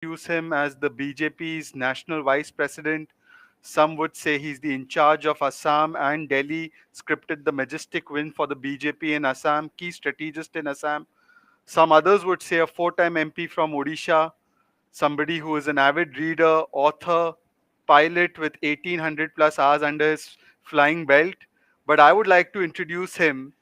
introduce him as the BJP's national vice president. Some would say he's the in charge of Assam and Delhi, scripted the majestic win for the BJP in Assam, key strategist in Assam. Some others would say a four-time MP from Odisha, somebody who is an avid reader, author, pilot with 1800 plus hours under his flying belt. But I would like to introduce him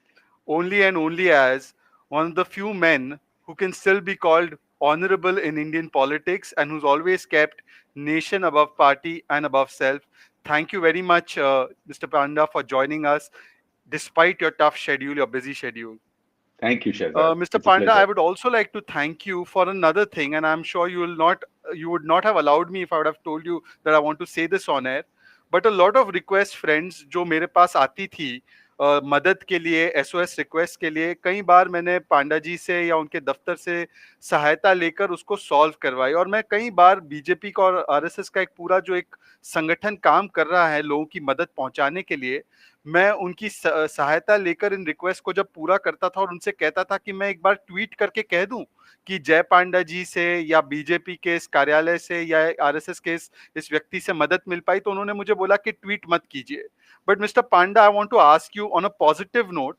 only and only as one of the few men who can still be called honorable in Indian politics and who's always kept nation above party and above self. Thank you very much, Mr. Panda, for joining us despite your tough schedule, your busy schedule. Thank you, Shahzad. Mr. It's a Panda, I pleasure. would also like to thank you for another thing, and I'm sure you would not have allowed me if I would have told you that I want to say this on air. But a lot of request friends जो मेरे पास आती थी मदद के लिए SOS request के लिए कई बार मैंने पांडा जी से या उनके दफ्तर से सहायता लेकर उसको सॉल्व करवाई और मैं कई बार बीजेपी का और आरएसएस का एक पूरा जो एक संगठन काम कर रहा है लोगों की मदद पहुंचाने के लिए मैं उनकी सहायता लेकर इन रिक्वेस्ट को जब पूरा करता था और उनसे कहता था कि मैं एक बार ट्वीट करके कह दूं कि जय पांडा जी से या बीजेपी के इस कार्यालय से या आरएसएस के इस व्यक्ति से मदद मिल पाई तो उन्होंने मुझे बोला कि ट्वीट मत कीजिए but mister Panda I want to ask you on a positive note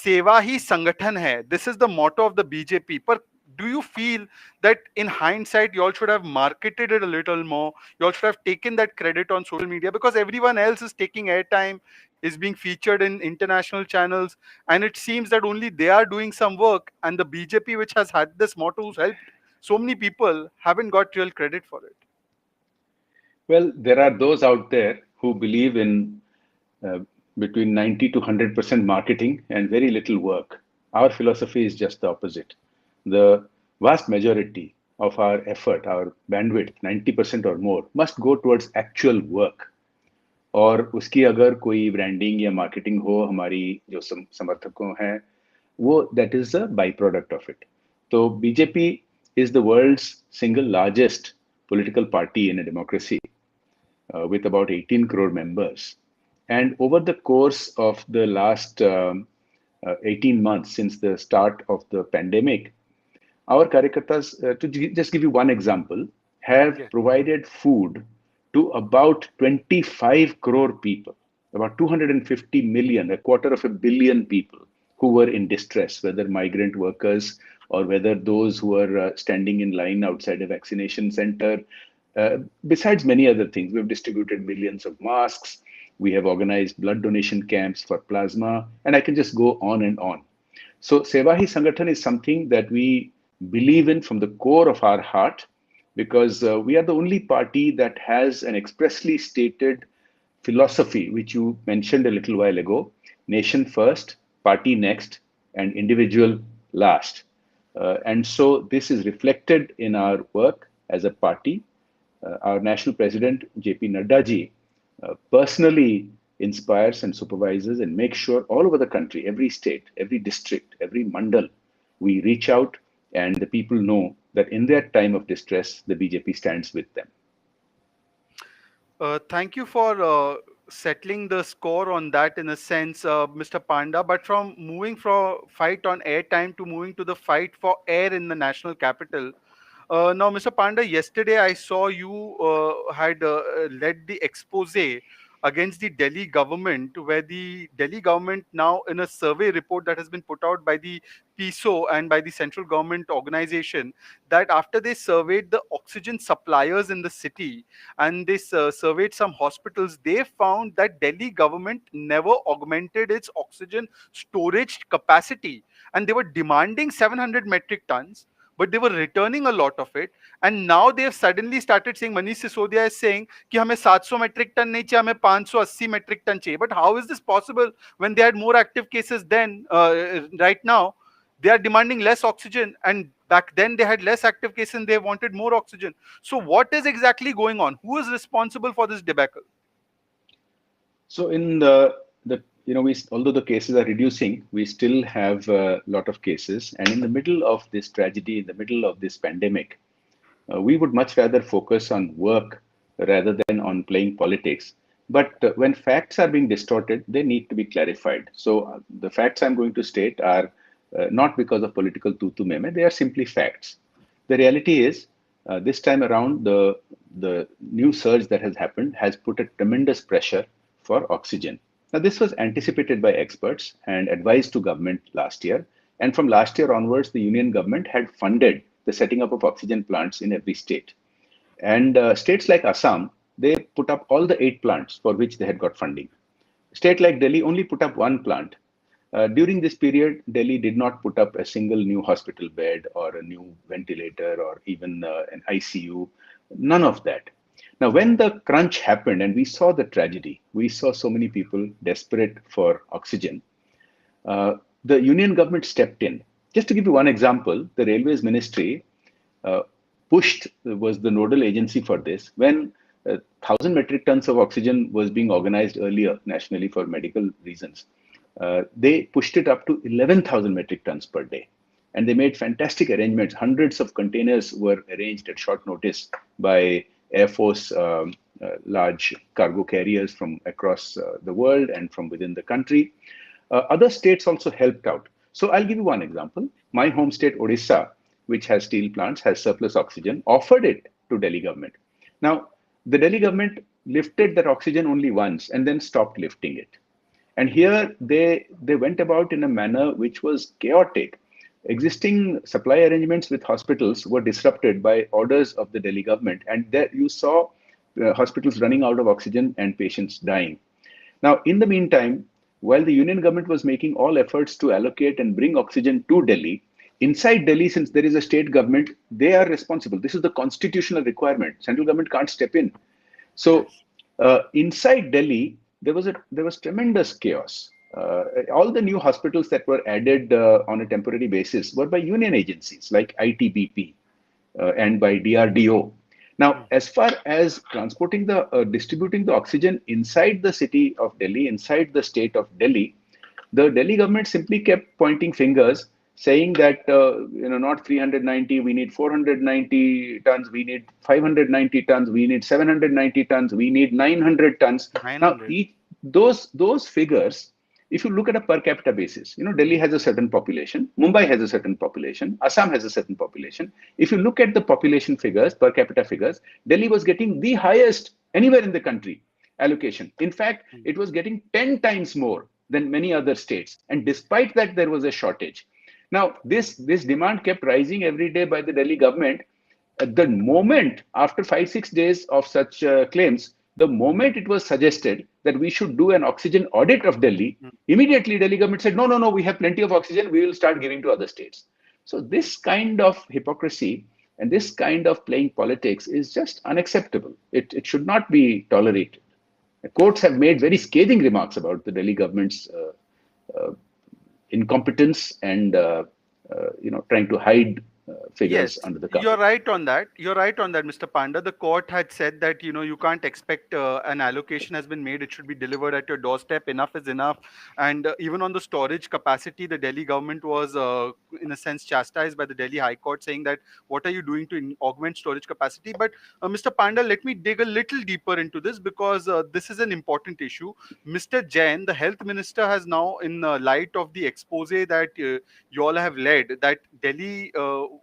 सेवा ही संगठन है this is the motto of the BJP पर do you feel that in hindsight you all should have marketed it a little more, you all should have taken that credit on social media because everyone else is taking airtime, is being featured in international channels, and it seems that only they are doing some work and the BJP, which has had this motto, who's helped so many people, haven't got real credit for it? Well, there are those out there who believe in uh, between 90 to 100% marketing and very little work. Our philosophy is just the opposite. The vast majority of our effort, our bandwidth, 90% or more, must go towards actual work. और उसकी अगर कोई branding या marketing हो हमारी जो समर्थकों हैं वो that is a by product of it तो BJP is the world's single largest political party in a democracy with about 18 crore members. And over the course of the last 18 months since the start of the pandemic, our karyakartas, just give you one example, have Yes. provided food to about 25 crore people, about 250 million, a quarter of a billion people who were in distress, whether migrant workers or whether those who were standing in line outside a vaccination center. Besides many other things, we've distributed millions of masks. We have organized blood donation camps for plasma, and I can just go on and on. So Seva Hi Sangathan is something that we believe in from the core of our heart because we are the only party that has an expressly stated philosophy, which you mentioned a little while ago: nation first, party next, and individual last. And so this is reflected in our work as a party. Our national president, JP Nadda ji, personally inspires and supervises and makes sure all over the country, every state, every district, every mandal, we reach out and the people know that in their time of distress, the BJP stands with them. Thank you for settling the score on that in a sense, Mr. Panda. But from moving from fight on airtime to moving to the fight for air in the national capital, now, Mr. Panda, yesterday I saw you had led the expose against the Delhi government, where the Delhi government now, in a survey report that has been put out by the PISO and by the central government organization, that after they surveyed the oxygen suppliers in the city and they surveyed some hospitals, they found that Delhi government never augmented its oxygen storage capacity, and they were demanding 700 metric tons, but they were returning a lot of it. And now they have suddenly started saying, Manish Sisodia is saying कि हमें 700 metric ton नहीं चाहिए, हमें 580 metric ton चाहिए. But how is this possible when they had more active cases then? Right now they are demanding less oxygen, and back then they had less active cases and they wanted more oxygen. So what is exactly going on? Who is responsible for this debacle? So in the we although the cases are reducing, we still have a lot of cases. And in the middle of this tragedy, in the middle of this pandemic, we would much rather focus on work rather than on playing politics. But when facts are being distorted, they need to be clarified. So the facts I'm going to state are not because of political tutu meme, they are simply facts. The reality is This time around, the new surge that has happened has put a tremendous pressure for oxygen. Now, this was anticipated by experts and advised to government last year. And from last year onwards, the union government had funded the setting up of oxygen plants in every state. And states like Assam, they put up all the 8 plants for which they had got funding. State like Delhi only put up 1 plant. During this period, Delhi did not put up a single new hospital bed or a new ventilator or even an ICU, none of that. Now, when the crunch happened and we saw the tragedy, we saw so many people desperate for oxygen, uh, the union government stepped in. Just to give you one example, the Railways Ministry uh, was the nodal agency for this when 1,000 metric tons of oxygen was being organized earlier nationally for medical reasons. They pushed it up to 11,000 metric tons per day. And they made fantastic arrangements. Hundreds of containers were arranged at short notice by Air Force large cargo carriers from across the world and from within the country. Other states also helped out. So I'll give you one example. My home state, Odisha, which has steel plants, has surplus oxygen, offered it to Delhi government. Now, the Delhi government lifted that oxygen only once and then stopped lifting it. And here they went about in a manner which was chaotic. Existing supply arrangements with hospitals were disrupted by orders of the Delhi government. And there you saw hospitals running out of oxygen and patients dying. Now, in the meantime, while the union government was making all efforts to allocate and bring oxygen to Delhi, inside Delhi, since there is a state government, they are responsible. This is the constitutional requirement. Central government can't step in. So Yes. inside Delhi, there was tremendous chaos. All the new hospitals that were added on a temporary basis were by union agencies like ITBP and by DRDO. Now, as far as distributing the oxygen inside the city of Delhi, inside the state of Delhi, the Delhi government simply kept pointing fingers, saying that not 390, we need 490 tons, we need 590 tons, we need 790 tons, we need 900 tons. Now, 900. those figures, if you look at a per capita basis, Delhi has a certain population, Mumbai has a certain population, Assam has a certain population. If you look at the population figures, per capita figures, Delhi was getting the highest anywhere in the country allocation. In fact, it was getting 10 times more than many other states. And despite that, there was a shortage. Now, this demand kept rising every day by the Delhi government. At the moment, after 5, 6 days of such claims, the moment it was suggested that we should do an oxygen audit of Delhi, immediately Delhi government said, no, no, no, we have plenty of oxygen, we will start giving to other states. So this kind of hypocrisy and this kind of playing politics is just unacceptable. It should not be tolerated. The courts have made very scathing remarks about the Delhi government's incompetence and trying to hide figures Yes, under the you're carpet. right on that. You're right on that, Mr. Panda. The court had said that you can't expect an allocation has been made. It should be delivered at your doorstep. Enough is enough. And even on the storage capacity, the Delhi government was, in a sense, chastised by the Delhi High Court, saying that what are you doing to augment storage capacity? But Mr. Panda, let me dig a little deeper into this because this is an important issue. Mr. Jain, the health minister, has now, in light of the expose that you all have led, that Delhi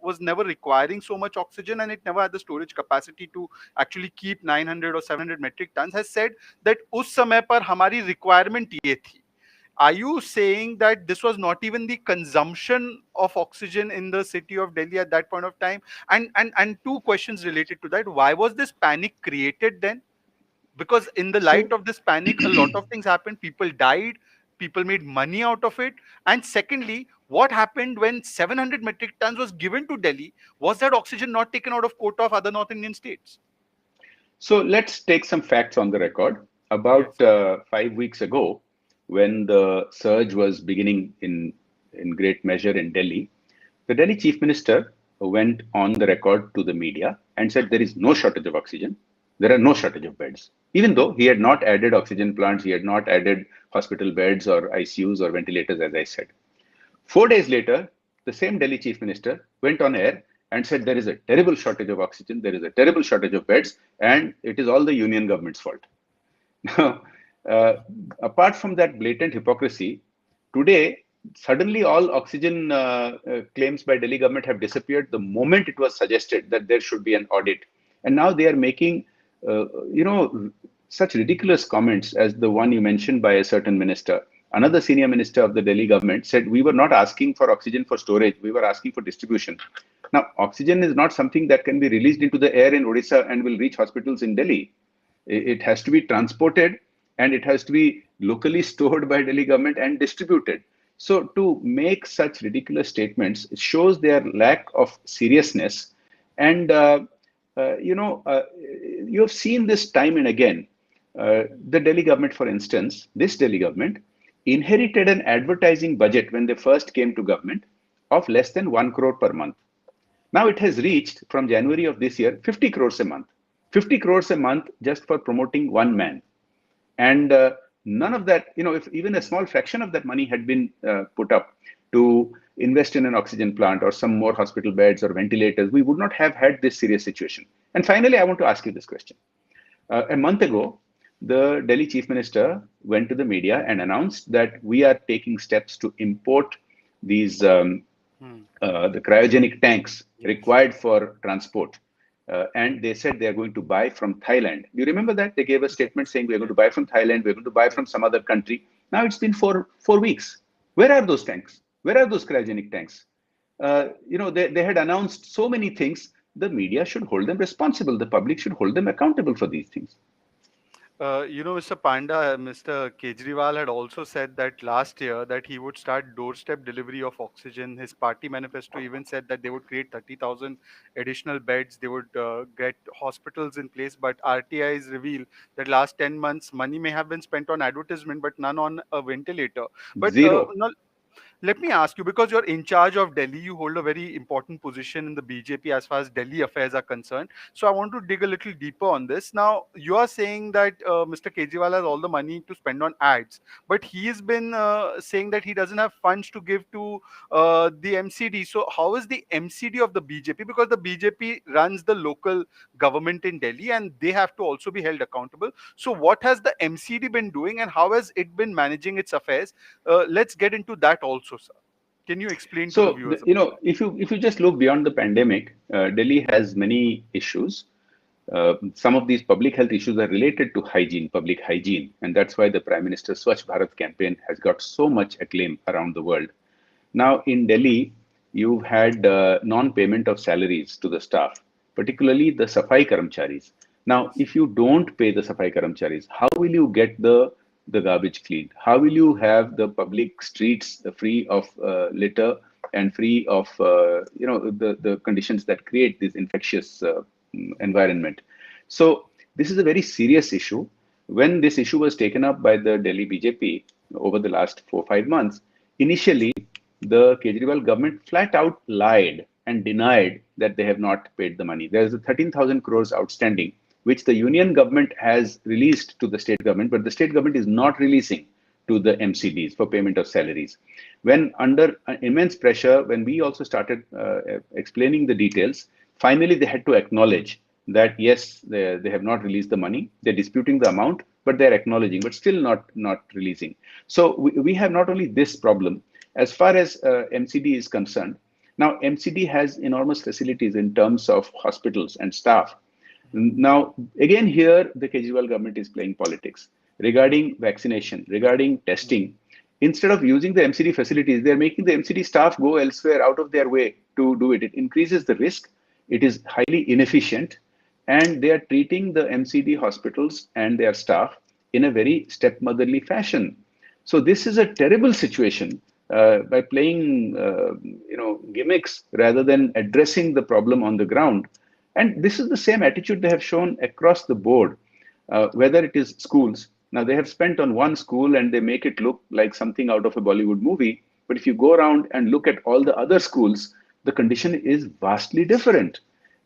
was never requiring so much oxygen and it never had the storage capacity to actually keep 900 or 700 metric tons, has said that उस समय पर हमारी requirement ये थी. Are you saying that this was not even the consumption of oxygen in the city of Delhi at that point of time? And two questions related to that. Why was this panic created then? Because in the light So of this panic a lot of things happened, people died, people made money out of it. And secondly, what happened when 700 metric tons was given to Delhi? Was that oxygen not taken out of quota of other north Indian states? So let's take some facts on the record. About Yes. 5 weeks ago, when the surge was beginning in great measure in Delhi, the Delhi chief minister went on the record to the media and said there is no shortage of oxygen. There are no shortage of beds. Even though he had not added oxygen plants, he had not added hospital beds or ICUs or ventilators, as I said. 4 days later, the same Delhi chief minister went on air and said there is a terrible shortage of oxygen, there is a terrible shortage of beds, and it is all the union government's fault. Now, apart from that blatant hypocrisy, today Suddenly all oxygen claims by Delhi government have disappeared the moment it was suggested that there should be an audit. And now they are making, you know, such ridiculous comments as the one you mentioned by a certain minister. Another senior minister of the Delhi government said, we were not asking for oxygen for storage, we were asking for distribution. Now, oxygen is not something that can be released into the air in Odisha and will reach hospitals in Delhi. It has to be transported and it has to be locally stored by Delhi government and distributed. So to make such ridiculous statements shows their lack of seriousness. And you have seen this time and again. The Delhi government, for instance, this Delhi government inherited an advertising budget when they first came to government of less than 1 crore per month. Now it has reached from January of this year 50 crores a month. 50 crores a month just for promoting one man. And none of that, if even a small fraction of that money had been put up to invest in an oxygen plant or some more hospital beds or ventilators, we would not have had this serious situation. And finally, I want to ask you this question. A month ago, the Delhi chief minister went to the media and announced that we are taking steps to import these the cryogenic tanks Yes. required for transport. And they said they are going to buy from Thailand. You remember that? They gave a statement saying we are going to buy from Thailand, we're going to buy from some other country. Now it's been four weeks. Where are those tanks? Where are those cryogenic tanks? They had announced so many things. The media should hold them responsible. The public should hold them accountable for these things. Mr. Panda, Mr. Kejriwal had also said that last year that he would start doorstep delivery of oxygen. His party manifesto even said that they would create 30,000 additional beds. They would get hospitals in place. But RTIs reveal that last 10 months, money may have been spent on advertisement, but none on a ventilator. But Zero. no, let me ask you, because you're in charge of Delhi, you hold a very important position in the BJP as far as Delhi affairs are concerned. So I want to dig a little deeper on this. Now, you are saying that Mr. Kejriwal has all the money to spend on ads, but he has been saying that he doesn't have funds to give to the MCD. So how is the MCD of the BJP? Because the BJP runs the local government in Delhi, and they have to also be held accountable. So what has the MCD been doing, and how has it been managing its affairs? Let's get into that also, sir. Can you explain to the So, viewers about that? if you just look beyond the pandemic, Delhi has many issues. Some of these public health issues are related to hygiene, public hygiene, and that's why the Prime Minister's Swachh Bharat campaign has got so much acclaim around the world. Now, in Delhi, you've had non-payment of salaries to the staff, particularly the Safai Karamcharis. Now, Yes. if you don't pay the Safai Karamcharis, how will you get the garbage cleaned? How will you have the public streets free of litter and free of the conditions that create this infectious environment? So this is a very serious issue. When this issue was taken up by the Delhi BJP over the last 4 5 months, initially the Kejriwal government flat out lied and denied that they have not paid the money. There is a 13,000 crores outstanding, which the union government has released to the state government, but the state government is not releasing to the MCDs for payment of salaries. When under immense pressure, when we also started explaining the details, finally they had to acknowledge that yes, they have not released the money. They're disputing the amount, but they're acknowledging, but still not releasing. So we have not only this problem as far as MCD is concerned. Now, MCD has enormous facilities in terms of hospitals and staff. Now, again, here the Kejriwal government is playing politics regarding vaccination, regarding testing. Instead of using the MCD facilities, they're making the MCD staff go elsewhere out of their way to do it. It increases the risk. It is highly inefficient. And they are treating the MCD hospitals and their staff in a very stepmotherly fashion. So this is a terrible situation by playing, gimmicks rather than addressing the problem on the ground. And this is the same attitude they have shown across the board, whether it is schools. Now, they have spent on one school and they make it look like something out of a Bollywood movie. But if you go around and look at all the other schools, the condition is vastly different.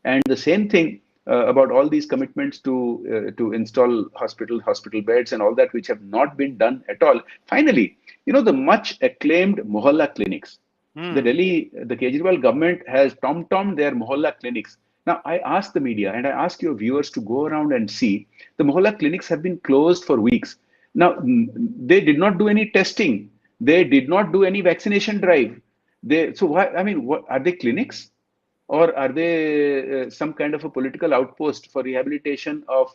And the same thing about all these commitments to install hospital beds and all that, which have not been done at all. Finally, the much acclaimed mohalla clinics. Hmm. The Kejriwal government has tom-tommed their mohalla clinics. Now, I ask the media and I ask your viewers to go around and see the mohalla clinics have been closed for weeks. Now, they did not do any testing. They did not do any vaccination drive. So why, I mean, what are they, clinics? Or are they some kind of a political outpost for rehabilitation of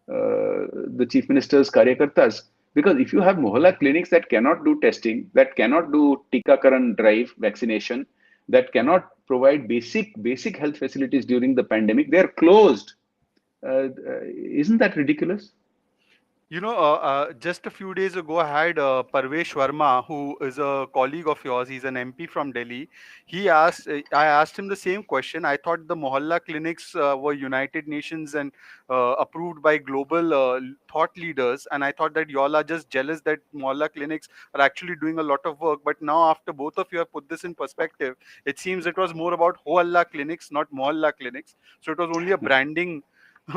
the chief minister's karyakartas? Because if you have mohalla clinics that cannot do testing, that cannot do tikakaran drive vaccination, that cannot provide basic health facilities during the pandemic, they are closed. Isn't that ridiculous? Just a few days ago, I had Parvesh Verma, who is a colleague of yours. He's an MP from Delhi. I asked him the same question. I thought the Mohalla clinics were United Nations and approved by global thought leaders, and I thought that y'all are just jealous that Mohalla clinics are actually doing a lot of work. But now, after both of you have put this in perspective, it seems it was more about Ho clinics, not Mohalla clinics. So it was only a branding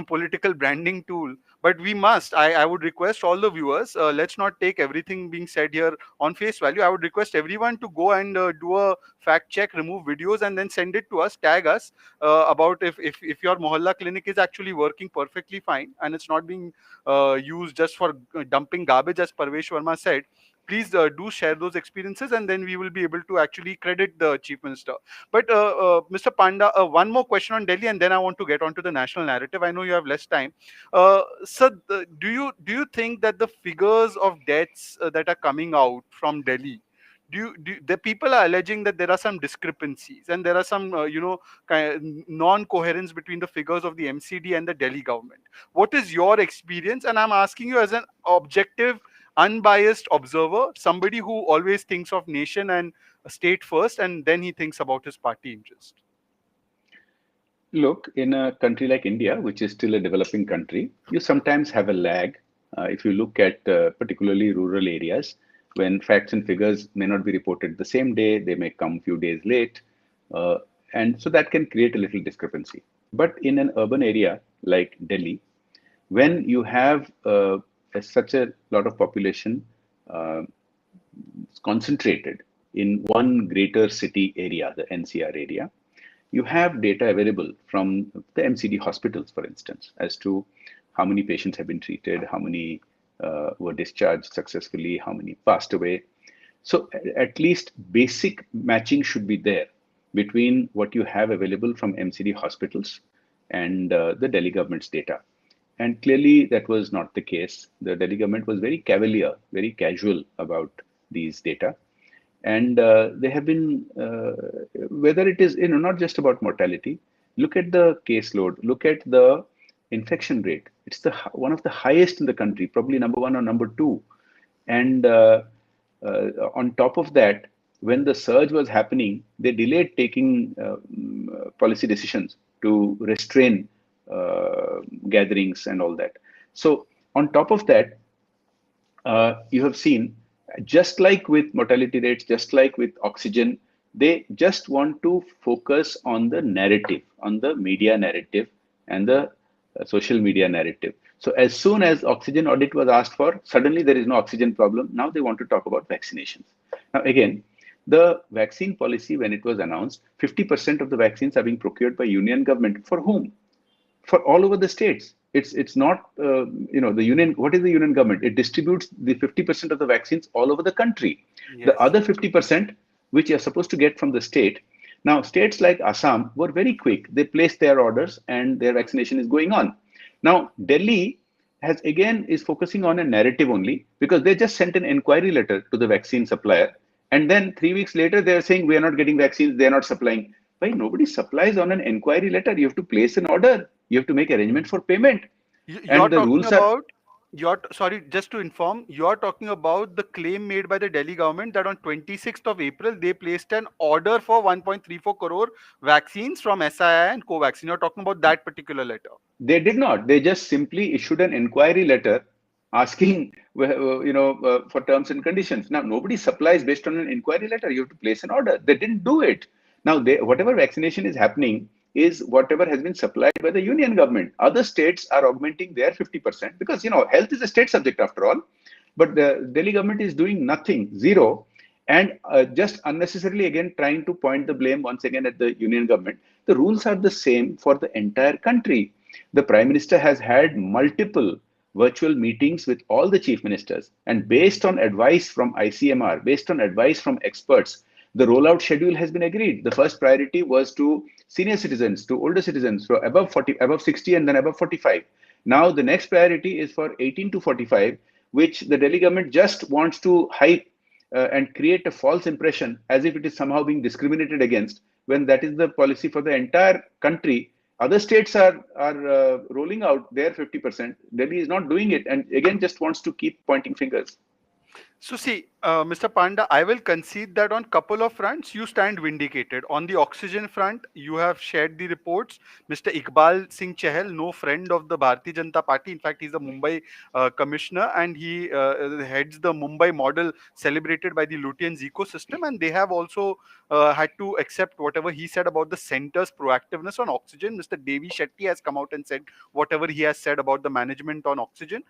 political branding tool. But we must, I would request all the viewers, let's not take everything being said here on face value. I would request everyone to go and do a fact check, remove videos, and then send it to us, tag us about if your mohalla clinic is actually working perfectly fine and it's not being used just for dumping garbage, as Parvesh Verma said. Please do share those experiences, and then we will be able to actually credit the chief minister. But Mr. Panda, one more question on Delhi, and then I want to get onto the national narrative. I know you have less time. Sir, do you think that the figures of deaths that are coming out from Delhi, the people are alleging that there are some discrepancies and there are some non-coherence between the figures of the MCD and the Delhi government. What is your experience? And I'm asking you as an objective, unbiased observer, somebody who always thinks of nation and state first, and then he thinks about his party interest. Look, in a country like India, which is still a developing country, you sometimes have a lag. If you look at particularly rural areas, when facts and figures may not be reported the same day, they may come a few days late. Uh, and so that can create a little discrepancy. But in an urban area like Delhi, when you have such a lot of population uh, concentrated in one greater city area, the NCR area, you have data available from the MCD hospitals, for instance, as to how many patients have been treated, how many were discharged successfully, how many passed away. So at least basic matching should be there between what you have available from MCD hospitals and the Delhi government's data. And clearly that was not the case. The Delhi government was very cavalier, very casual about these data. And they have been, whether it is, not just about mortality, look at the caseload, look at the infection rate. It's one of the highest in the country, probably number one or number two. And on top of that, when the surge was happening, they delayed taking policy decisions to restrain gatherings and all that. So on top of that, you have seen, just like with mortality rates, just like with oxygen, they just want to focus on the narrative, on the media narrative and the social media narrative. So as soon as oxygen audit was asked for, suddenly there is no oxygen problem. Now they want to talk about vaccinations. Now again, the vaccine policy, when it was announced, 50% of the vaccines are being procured by union government. For whom? For all over the states. It's not the union. What is the union government? It distributes the 50% of the vaccines all over the country. The Yes. other 50%, which you're supposed to get from the state. Now, states like Assam were very quick. They placed their orders and their vaccination is going on. Now, Delhi is focusing on a narrative only, because they just sent an inquiry letter to the vaccine supplier. And then 3 weeks later, they're saying we are not getting vaccines, they're not supplying. Why? Nobody supplies on an inquiry letter. You have to place an order. You have to make arrangement for payment. You're And the talking rules are, about, sorry, just to inform, you're talking about the claim made by the Delhi government that on 26th of April, they placed an order for 1.34 crore vaccines from SII and Covaxin. You're talking about that particular letter. they did not. They just simply issued an inquiry letter asking, for terms and conditions. Now, nobody supplies based on an inquiry letter. You have to place an order. They didn't do it. Now, whatever vaccination is happening is whatever has been supplied by the union government. Other states are augmenting their 50%, because, health is a state subject after all. But the Delhi government is doing nothing, zero, and just unnecessarily again trying to point the blame once again at the union government. The rules are the same for the entire country. The prime minister has had multiple virtual meetings with all the chief ministers. And based on advice from ICMR, based on advice from experts, the rollout schedule has been agreed. The first priority was to senior citizens, to older citizens, so above 40, above 60, and then above 45. Now the next priority is for 18 to 45, which the Delhi government just wants to hype and create a false impression as if it is somehow being discriminated against, when that is the policy for the entire country. Other states are rolling out their 50%. Delhi is not doing it, and again just wants to keep pointing fingers. So see, Mr. Panda, I will concede that on couple of fronts you stand vindicated. On the oxygen front, you have shared the reports. Mr. Iqbal Singh Chahal, no friend of the Bharatiya Janata Party. In fact, he's the Mumbai commissioner, and he heads the Mumbai model celebrated by the Lutyens ecosystem. And they have also had to accept whatever he said about the center's proactiveness on oxygen. Mr. Devi Shetty has come out and said whatever he has said about the management on oxygen.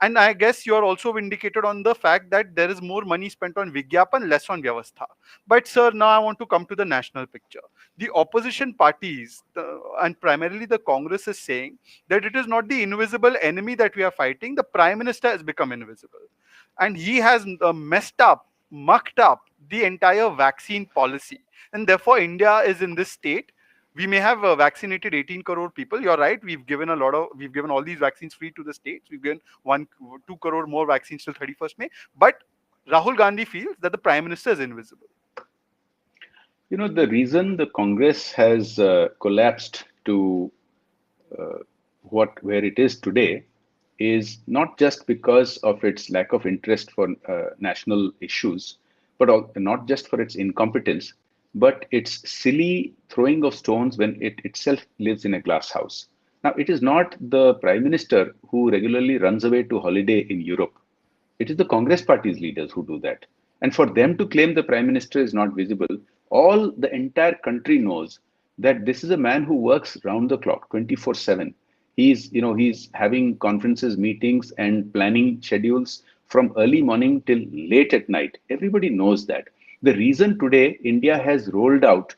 And I guess you're also vindicated on the fact that there is more money spent on Vigyapan, less on Vyavastha. But, sir, now I want to come to the national picture. The opposition parties, and primarily the Congress, is saying that it is not the invisible enemy that we are fighting. The Prime Minister has become invisible. And he has messed up, mucked up the entire vaccine policy. And therefore, India is in this state. We may have vaccinated 18 crore people. You're right. We've given all these vaccines free to the states. We've given 2 crore more vaccines till 31st May. But Rahul Gandhi feels that the prime minister is invisible. You know, the reason the Congress has collapsed to where it is today is not just because of its lack of interest for national issues, but not just for its incompetence, but its silly throwing of stones when it itself lives in a glass house. Now, it is not the prime minister who regularly runs away to holiday in Europe. It is the Congress party's leaders who do that. And for them to claim the prime minister is not visible, all the entire country knows that this is a man who works round the clock, 24/7. He's having conferences, meetings, and planning schedules from early morning till late at night. Everybody knows that. The reason today India has rolled out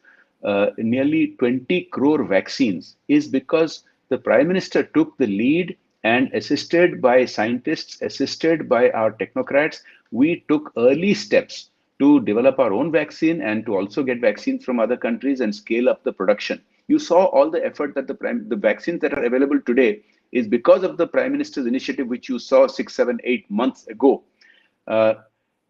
nearly 20 crore vaccines is because the prime minister took the lead, and assisted by scientists, assisted by our technocrats, we took early steps to develop our own vaccine and to also get vaccines from other countries and scale up the production. You saw all the effort that the vaccines that are available today is because of the prime minister's initiative, which you saw 6, 7, 8 months ago. Uh,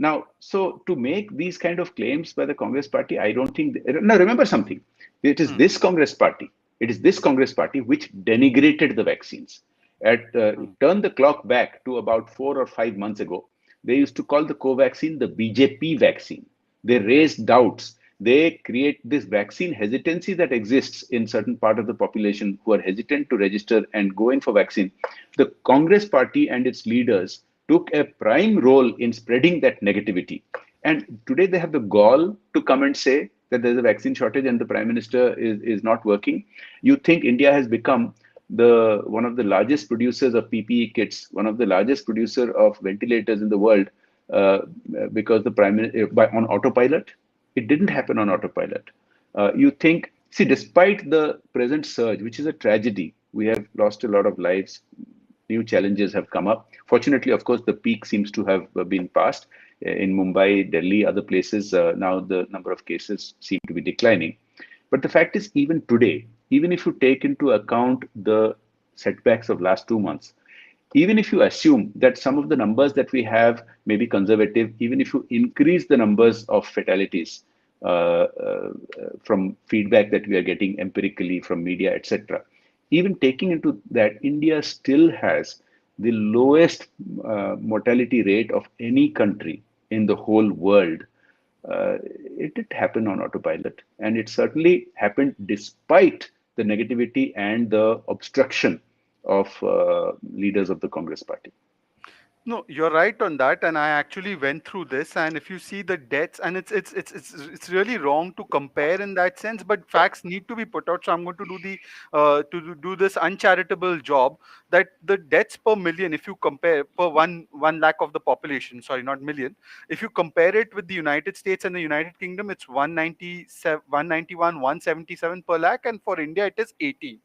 Now, so to make these kind of claims by the Congress party, I don't think. Now, remember something. It is Hmm, this Congress party. It is this Congress party which denigrated the vaccines. hmm, Turn the clock back to about 4 or 5 months ago. They used to call the Covaxin the BJP vaccine. They raised doubts. They create this vaccine hesitancy that exists in certain part of the population who are hesitant to register and go in for vaccine. The Congress party and its leaders took a prime role in spreading that negativity. And today they have the gall to come and say that there's a vaccine shortage and the prime minister is not working. You think India has become the one of the largest producers of PPE kits, one of the largest producer of ventilators in the world, uh, because the prime minister on autopilot. It didn't happen on autopilot. You think, see, despite the present surge, which is a tragedy, we have lost a lot of lives, new challenges have come up. Fortunately, of course, the peak seems to have been passed in Mumbai, Delhi, other places. Now the number of cases seem to be declining. But the fact is, even today, even if you take into account the setbacks of last 2 months, even if you assume that some of the numbers that we have may be conservative, even if you increase the numbers of fatalities from feedback that we are getting empirically from media, etc., even taking into that, India still has the lowest mortality rate of any country in the whole world. It did happen on autopilot, and it certainly happened despite the negativity and the obstruction of leaders of the Congress party. no, you're right on that, and I actually went through this. And if you see the deaths, and it's really wrong to compare in that sense, but facts need to be put out. So I'm going to do the do this uncharitable job that the deaths per million, if you compare per one lakh of the population, sorry, not million, if you compare it with the United States and the United Kingdom, it's 197, 191, 177 per lakh, and for India it is 18.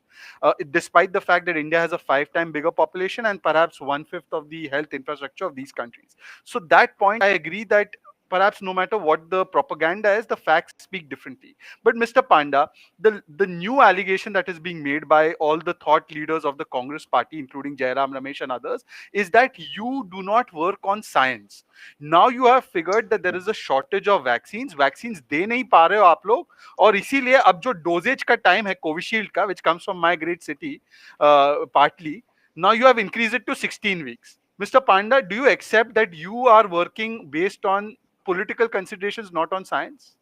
despite the fact that India has a 5 times bigger population and perhaps one-fifth of the health infrastructure of these countries. So that point, I agree that perhaps no matter what the propaganda is, the facts speak differently. But Mr. Panda, the new allegation that is being made by all the thought leaders of the Congress party, including Jairam Ramesh and others, is that you do not work on science. Now you have figured that there is a shortage of vaccines दे नहीं पा रहे हो आप लोग, और इसीलिए अब जो डोजेज का टाइम है कोविशील्ड का, which comes from my great city, partly, now you have increased it to 16 weeks. Mr. Panda, do you accept that you are working based on political considerations, not on science?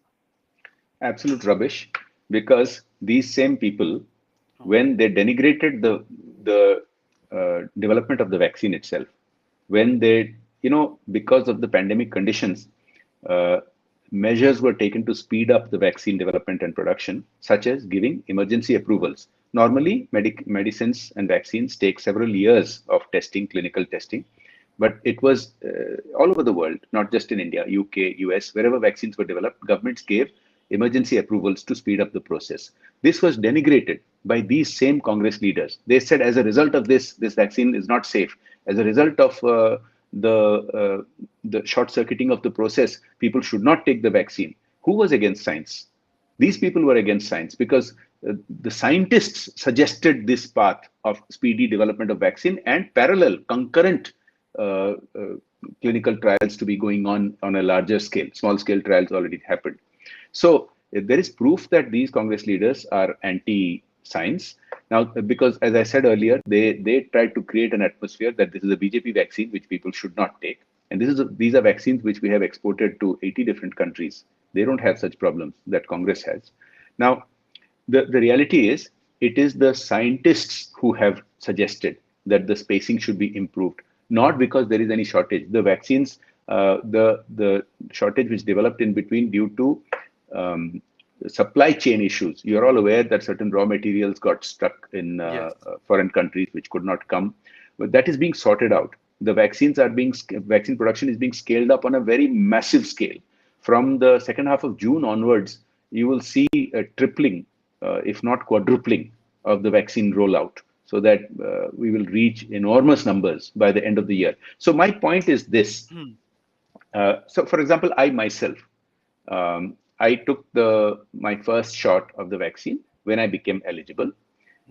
Absolute rubbish, because these same people, when they denigrated the development of the vaccine itself, when they, because of the pandemic conditions, uh, measures were taken to speed up the vaccine development and production, such as giving emergency approvals. Normally, medicines and vaccines take several years of testing, clinical testing, but it was all over the world, not just in India, UK, US, wherever vaccines were developed, governments gave emergency approvals to speed up the process. This was denigrated by these same Congress leaders. They said, as a result of this, this vaccine is not safe. As a result of the short circuiting of the process, people should not take the vaccine. Who was against science? These people were against science because the scientists suggested this path of speedy development of vaccine and parallel, concurrent uh, uh, clinical trials to be going on a larger scale. Small scale trials already happened. So there is proof that these Congress leaders are anti-science. Now, because as I said earlier, they tried to create an atmosphere that this is a BJP vaccine which people should not take, and these are vaccines which we have exported to 80 different countries. They don't have such problems that Congress has. Now, the reality is, it is the scientists who have suggested that the spacing should be improved, not because there is any shortage. The vaccines, the shortage which developed in between due to supply chain issues. You're all aware that certain raw materials got stuck in Yes. foreign countries which could not come, but that is being sorted out. The vaccine production is being scaled up on a very massive scale. From the second half of June onwards, you will see a tripling, if not quadrupling, of the vaccine rollout, so that we will reach enormous numbers by the end of the year. So my point is this. Hmm. So, for example, I myself, I took my first shot of the vaccine when I became eligible,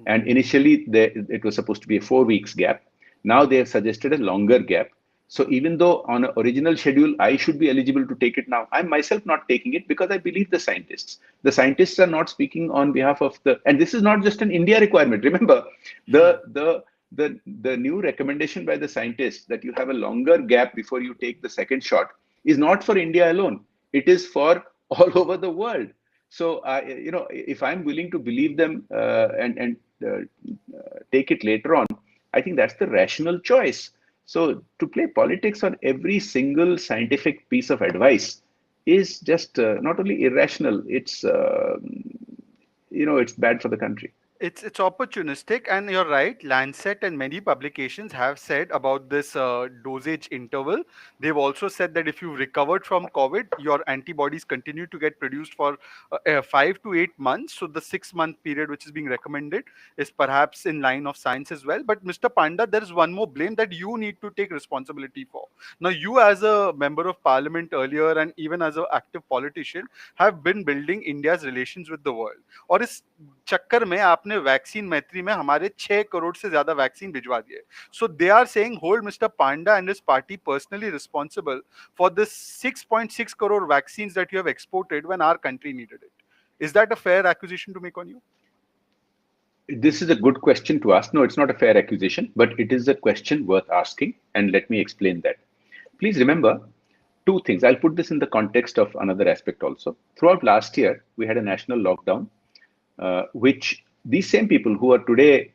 and initially it was supposed to be a 4 weeks gap. Now they have suggested a longer gap. So even though on an original schedule I should be eligible to take it now, I'm myself not taking it because I believe the scientists. The scientists are not speaking on behalf of and this is not just an India requirement. Remember, Hmm. the new recommendation by the scientists that you have a longer gap before you take the second shot is not for India alone. It is for all over the world. So if I'm willing to believe them and take it later on, I think that's the rational choice. So to play politics on every single scientific piece of advice is just not only irrational, it's bad for the country. It's opportunistic, and you're right. Lancet and many publications have said about this dosage interval. They've also said that if you've recovered from COVID, your antibodies continue to get produced for 5 to 8 months. So the 6 month period which is being recommended is perhaps in line of science as well. But Mr. Panda, there is one more blame that you need to take responsibility for. Now, you as a member of parliament earlier and even as an active politician have been building India's relations with the world. और इस चक्कर में आपने vaccine मैत्री में हमारे 6 करोड़ से ज्यादा वैक्सीन भिजवा दिए. So they are saying hold Mr. Panda and his party personally responsible for this 6.6 crore vaccines that you have exported when our country needed it. Is that a fair accusation to make on you? This is a good question to ask. No, it's not a fair accusation, but it is a question worth asking. And let me explain that. Please remember two things. I'll put this in the context of another aspect also. Throughout last year, we had a national lockdown, which these same people who are today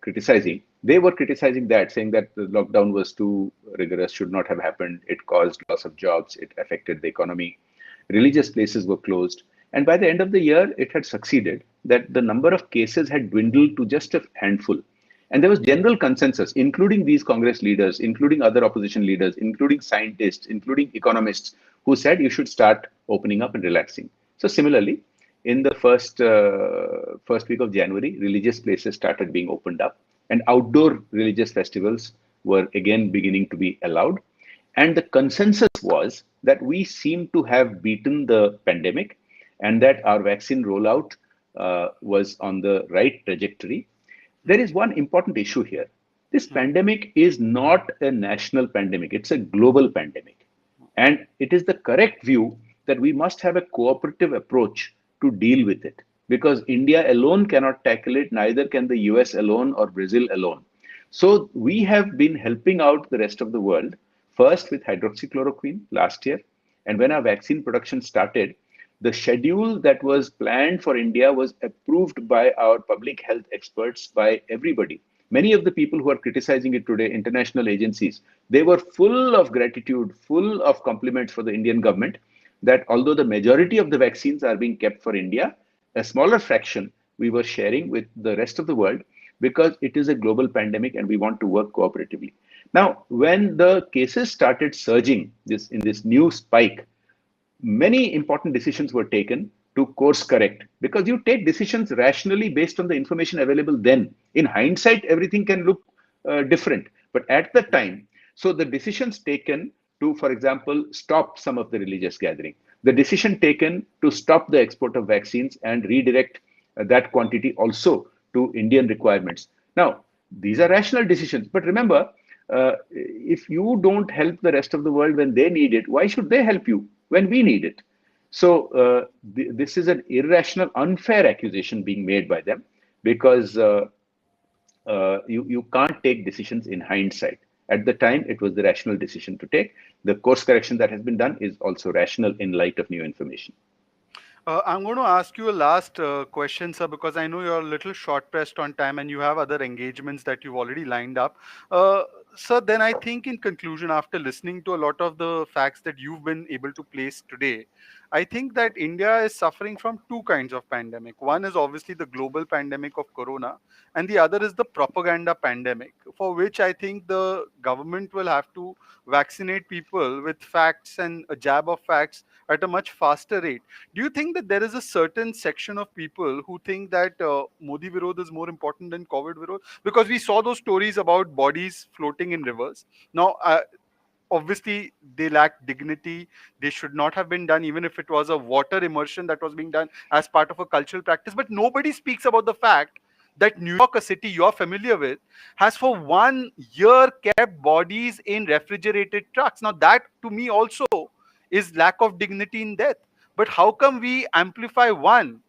criticizing, they were criticizing that, saying that the lockdown was too rigorous, should not have happened. It caused loss of jobs. It affected the economy. Religious places were closed. And by the end of the year, it had succeeded that the number of cases had dwindled to just a handful. And there was general consensus, including these Congress leaders, including other opposition leaders, including scientists, including economists, who said you should start opening up and relaxing. So similarly, in the first week of January, religious places started being opened up, and outdoor religious festivals were again beginning to be allowed. And the consensus was that we seem to have beaten the pandemic, and that our vaccine rollout was on the right trajectory. There is one important issue here. This pandemic is not a national pandemic, it's a global pandemic. And it is the correct view that we must have a cooperative approach to deal with it, because India alone cannot tackle it, neither can the US alone or Brazil alone. So we have been helping out the rest of the world, first with hydroxychloroquine last year. And when our vaccine production started, the schedule that was planned for India was approved by our public health experts, by everybody. Many of the people who are criticizing it today, international agencies, they were full of gratitude, full of compliments for the Indian government, that although the majority of the vaccines are being kept for India, a smaller fraction we were sharing with the rest of the world, because it is a global pandemic and we want to work cooperatively. Now, when the cases started surging in this new spike, many important decisions were taken to course correct, because you take decisions rationally based on the information available then. In hindsight, everything can look different, but at the time, so the decisions taken to, for example, stop some of the religious gathering, the decision taken to stop the export of vaccines and redirect that quantity also to Indian requirements. Now, these are rational decisions, but remember, if you don't help the rest of the world when they need it, why should they help you when we need it? So this is an irrational, unfair accusation being made by them, because you can't take decisions in hindsight. At the time, it was the rational decision to take. The course correction that has been done is also rational in light of new information. I'm going to ask you a last question, sir, because I know you're a little short pressed on time and you have other engagements that you've already lined up. Uh, Sir, then I think in conclusion, after listening to a lot of the facts that you've been able to place today, I think that India is suffering from two kinds of pandemic. One is obviously the global pandemic of corona, and the other is the propaganda pandemic, for which I think the government will have to vaccinate people with facts and a jab of facts at a much faster rate. Do you think that there is a certain section of people who think that Modi Virod is more important than COVID Virod? Because we saw those stories about bodies floating in rivers. Now, obviously, they lack dignity. They should not have been done, even if it was a water immersion that was being done as part of a cultural practice. But nobody speaks about the fact that New York, a city you're familiar with, has for 1 year kept bodies in refrigerated trucks. Now, that to me also is lack of dignity in death. But how come we amplify one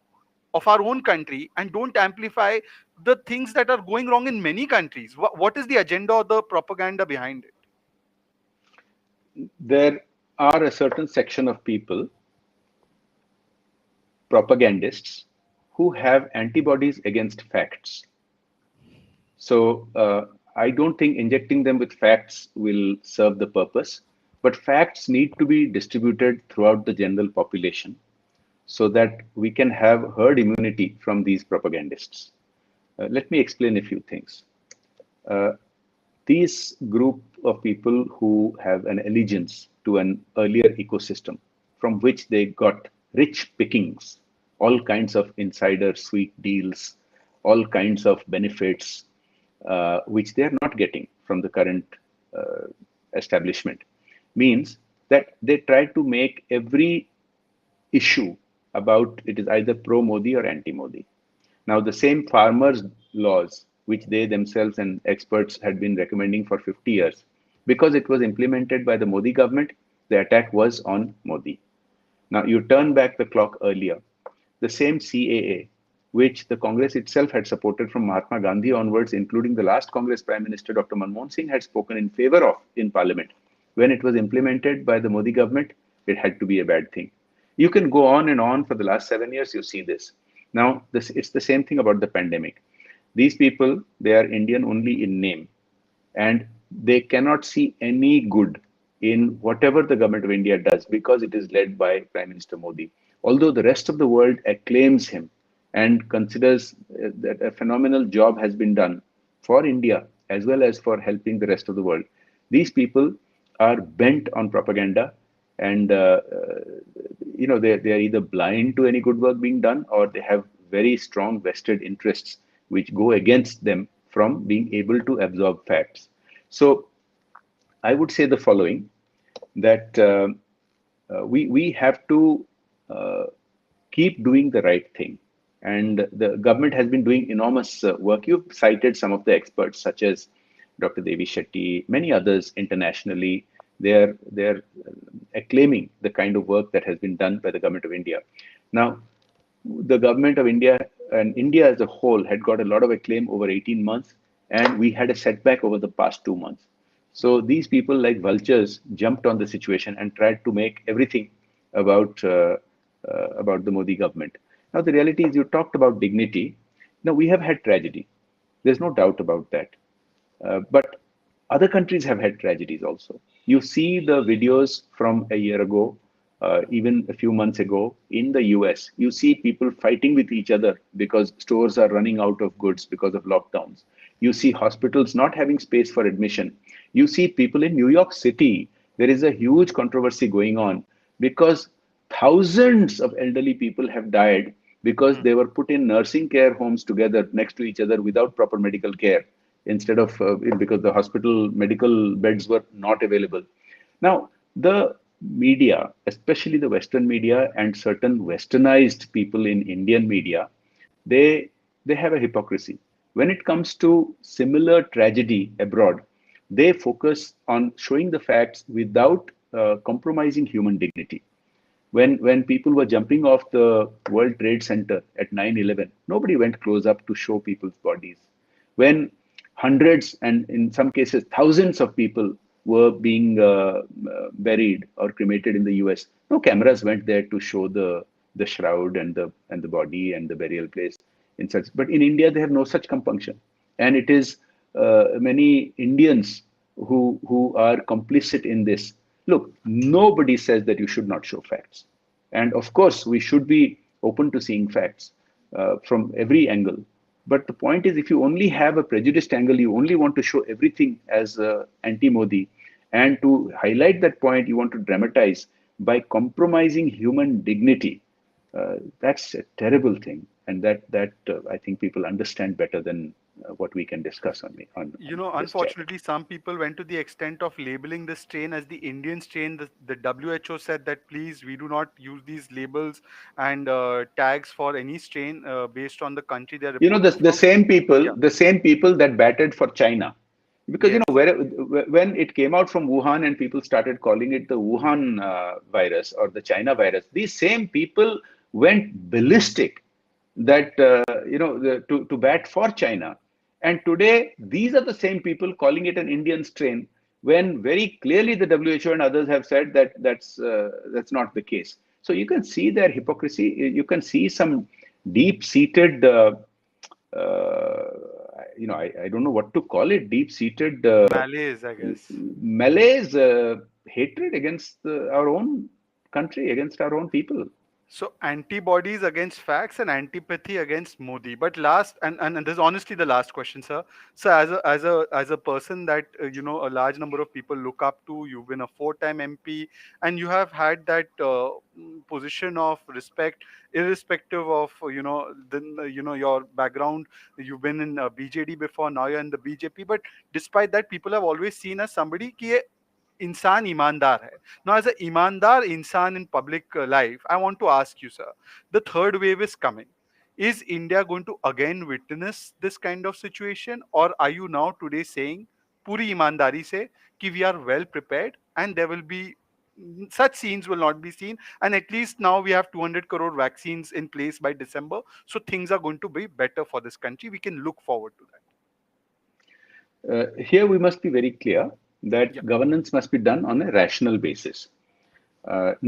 of our own country and don't amplify the things that are going wrong in many countries? What is the agenda or the propaganda behind it? There are a certain section of people, propagandists, who have antibodies against facts. So I don't think injecting them with facts will serve the purpose, but facts need to be distributed throughout the general population so that we can have herd immunity from these propagandists. Let me explain a few things. Uh, these group of people who have an allegiance to an earlier ecosystem from which they got rich pickings, all kinds of insider sweet deals, all kinds of benefits, which they are not getting from the current uh, establishment, means that they try to make every issue about it is either pro Modi or anti Modi. Now, the same farmers' laws, which they themselves and experts had been recommending for 50 years, because it was implemented by the Modi government, the attack was on Modi. Now, you turn back the clock earlier, the same CAA, which the Congress itself had supported from Mahatma Gandhi onwards, including the last Congress Prime Minister, Dr. Manmohan Singh, had spoken in favor of in Parliament. When it was implemented by the Modi government, it had to be a bad thing. You can go on and on for the last 7 years, you see this. Now, it's the same thing about the pandemic. These people, they are Indian only in name, and they cannot see any good in whatever the government of India does because it is led by Prime Minister Modi. Although the rest of the world acclaims him and considers that a phenomenal job has been done for India as well as for helping the rest of the world, these people are bent on propaganda, and they're either blind to any good work being done, or they have very strong vested interests which go against them from being able to absorb facts. So I would say the following, that we have to uh, keep doing the right thing. And the government has been doing enormous work. You've cited some of the experts, such as Dr. Devi Shetty, many others internationally. They're acclaiming the kind of work that has been done by the government of India. Now, the government of India and India as a whole had got a lot of acclaim over 18 months, and we had a setback over the past 2 months. So these people, like vultures, jumped on the situation and tried to make everything about about the Modi government. Now, the reality is, you talked about dignity. Now, we have had tragedy. There's no doubt about that. But other countries have had tragedies also. You see the videos from a year ago, even a few months ago in the US. You see people fighting with each other because stores are running out of goods because of lockdowns. You see hospitals not having space for admission. You see people in New York City. There is a huge controversy going on because thousands of elderly people have died because they were put in nursing care homes together next to each other without proper medical care, instead of because the hospital medical beds were not available. Now, the media, especially the Western media and certain westernized people in Indian media, they they have a hypocrisy. When it comes to similar tragedy abroad, they focus on showing the facts without compromising human dignity. When people were jumping off the World Trade Center at 9/11, nobody went close up to show people's bodies. When hundreds and in some cases thousands of people were being buried or cremated in the US, no cameras went there to show the shroud and the body and the burial place in such. But in India, they have no such compunction, and it is many Indians who are complicit in this. Look, nobody says that you should not show facts. And of course, we should be open to seeing facts from every angle. But the point is, if you only have a prejudiced angle, you only want to show everything as anti Modi, and to highlight that point, you want to dramatize by compromising human dignity. That's a terrible thing. And that I think people understand better than what we can discuss on this chat. Unfortunately, some people went to the extent of labeling this strain as the Indian strain. The WHO said that please, we do not use these labels and tags for any strain based on the country they're You know, reporting the from. same people, Yeah. the same people that batted for China, because Yes. when it came out from Wuhan and people started calling it the Wuhan virus or the China virus, these same people went ballistic, that to bat for China. And today these are the same people calling it an Indian strain, when very clearly the WHO and others have said that that's not the case. So you can see their hypocrisy. You can see some deep-seated uh, I don't know what to call it, deep-seated Malaise, I guess. malaise, hatred against our own country, against our own people. So antibodies against facts and antipathy against Modi. But last and this is honestly the last question, sir. So as a person that a large number of people look up to, you've been a four-time MP, and you have had that position of respect, irrespective of your background. You've been in BJD before, now you're in the BJP. But despite that, people have always seen as somebody ki इंसान ईमानदार है. Now, as an ईमानदार इंसान in public life, I want to ask you, sir, the third wave is coming. Is India going to again witness this kind of situation, or are you now today saying पूरी ईमानदारी से कि we are well prepared and there will be such scenes will not be seen, and at least now we have 200 crore vaccines in place by December, so things are going to be better for this country. We can look forward to that. Here we must be very clear Yeah. that governance must be done on a rational basis.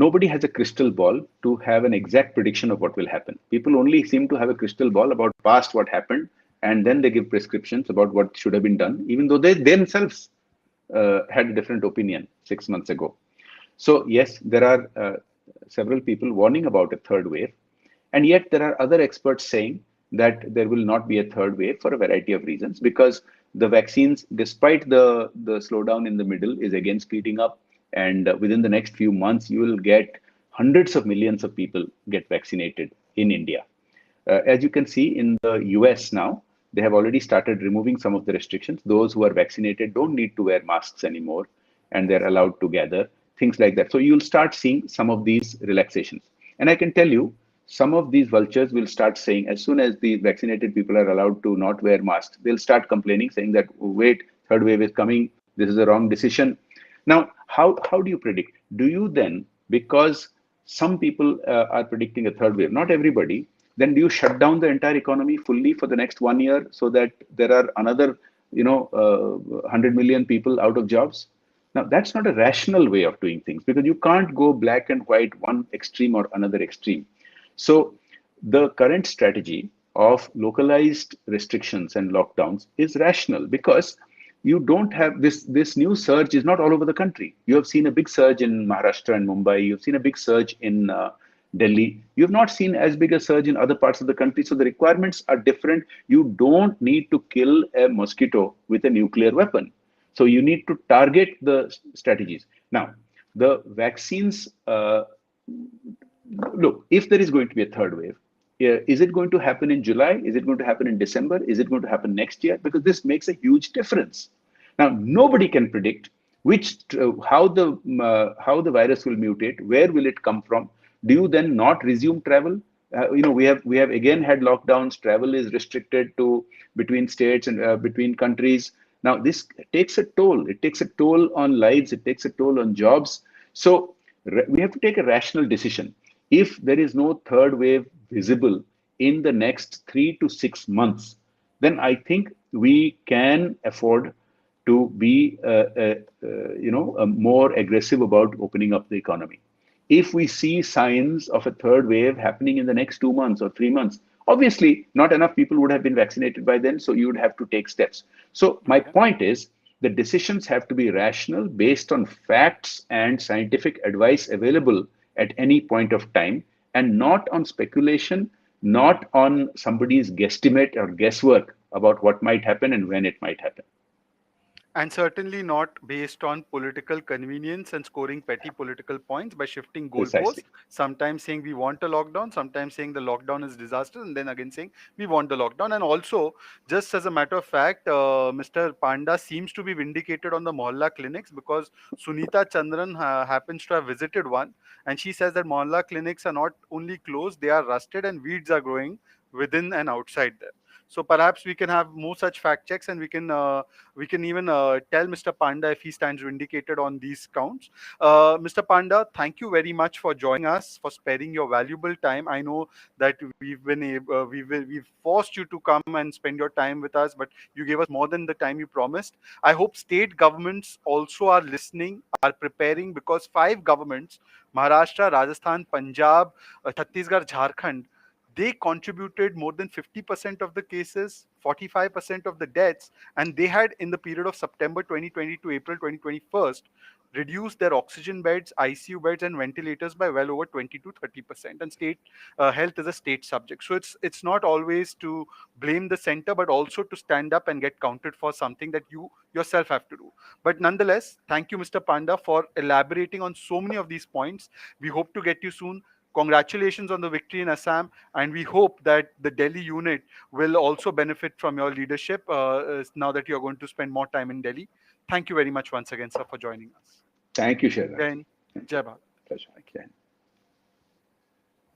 Nobody has a crystal ball to have an exact prediction of what will happen. People only seem to have a crystal ball about past what happened, and then they give prescriptions about what should have been done, even though they themselves had a different opinion 6 months ago. So yes, there are several people warning about a third wave, and yet there are other experts saying that there will not be a third wave for a variety of reasons, because the vaccines, despite the slowdown in the middle, is again speeding up. and within the next few months, you will get hundreds of millions of people get vaccinated in India. As you can see in the US now, they have already started removing some of the restrictions. Those who are vaccinated don't need to wear masks anymore, and they're allowed to gather, things like that. So you'll start seeing some of these relaxations. And I can tell you, some of these vultures will start saying, as soon as the vaccinated people are allowed to not wear masks, they'll start complaining, saying that, wait, third wave is coming, this is a wrong decision. Now, how do you predict? Do you then, because some people are predicting a third wave, not everybody, then do you shut down the entire economy fully for the next 1 year so that there are another, 100 million people out of jobs? Now, that's not a rational way of doing things because you can't go black and white, one extreme or another extreme. So, the current strategy of localized restrictions and lockdowns is rational because you don't have this new surge is not all over the country. You have seen a big surge in Maharashtra and Mumbai. You've seen a big surge in Delhi. You have not seen as big a surge in other parts of the country. So the requirements are different. You don't need to kill a mosquito with a nuclear weapon. So you need to target the strategies. Now, the vaccines, look, if there is going to be a third wave, is it going to happen in July? Is it going to happen in December? Is it going to happen next year? Because this makes a huge difference. Now, nobody can predict how the virus will mutate. Where will it come from? Do you then not resume travel? We have again had lockdowns. Travel is restricted to between states and between countries. Now, this takes a toll. It takes a toll on lives. It takes a toll on jobs. So we have to take a rational decision. If there is no third wave visible in the next 3 to 6 months, then I think we can afford to be more aggressive about opening up the economy. If we see signs of a third wave happening in the next 2 months or 3 months, obviously not enough people would have been vaccinated by then, so you would have to take steps. So my Okay. point is the decisions have to be rational based on facts and scientific advice available at any point of time and not on speculation, not on somebody's guesstimate or guesswork about what might happen and when it might happen. And certainly not based on political convenience and scoring petty political points by shifting goalposts. Precisely. Sometimes saying we want a lockdown, sometimes saying the lockdown is disaster, and then again saying we want the lockdown. And also, just as a matter of fact, Mr. Panda seems to be vindicated on the Mohalla clinics because Sunita Chandran happens to have visited one, and she says that Mohalla clinics are not only closed, they are rusted and weeds are growing within and outside them. So perhaps we can have more such fact checks, and we can even tell Mr. Panda if he stands vindicated on these counts. Mr. Panda, thank you very much for joining us, for sparing your valuable time. I know that we've forced you to come and spend your time with us, but you gave us more than the time you promised. I hope state governments also are listening, are preparing, because five governments, Maharashtra, Rajasthan, Punjab, Chhattisgarh, Jharkhand, they contributed more than 50% of the cases, 45% of the deaths, and they had, in the period of September 2020 to April 2021, reduced their oxygen beds, ICU beds, and ventilators by well over 20 to 30%. And state health is a state subject, so it's not always to blame the center, but also to stand up and get counted for something that you yourself have to do. But nonetheless, thank you, Mr. Panda, for elaborating on so many of these points. We hope to get you soon. Congratulations on the victory in Assam, and we hope that the Delhi unit will also benefit from your leadership now that you're going to spend more time in Delhi. Thank you very much once again, sir, for joining us. Thank you, Shailaj. Jai Hind, Thank you. Jai Bharat. Pleasure. Thank you. Jai Hind.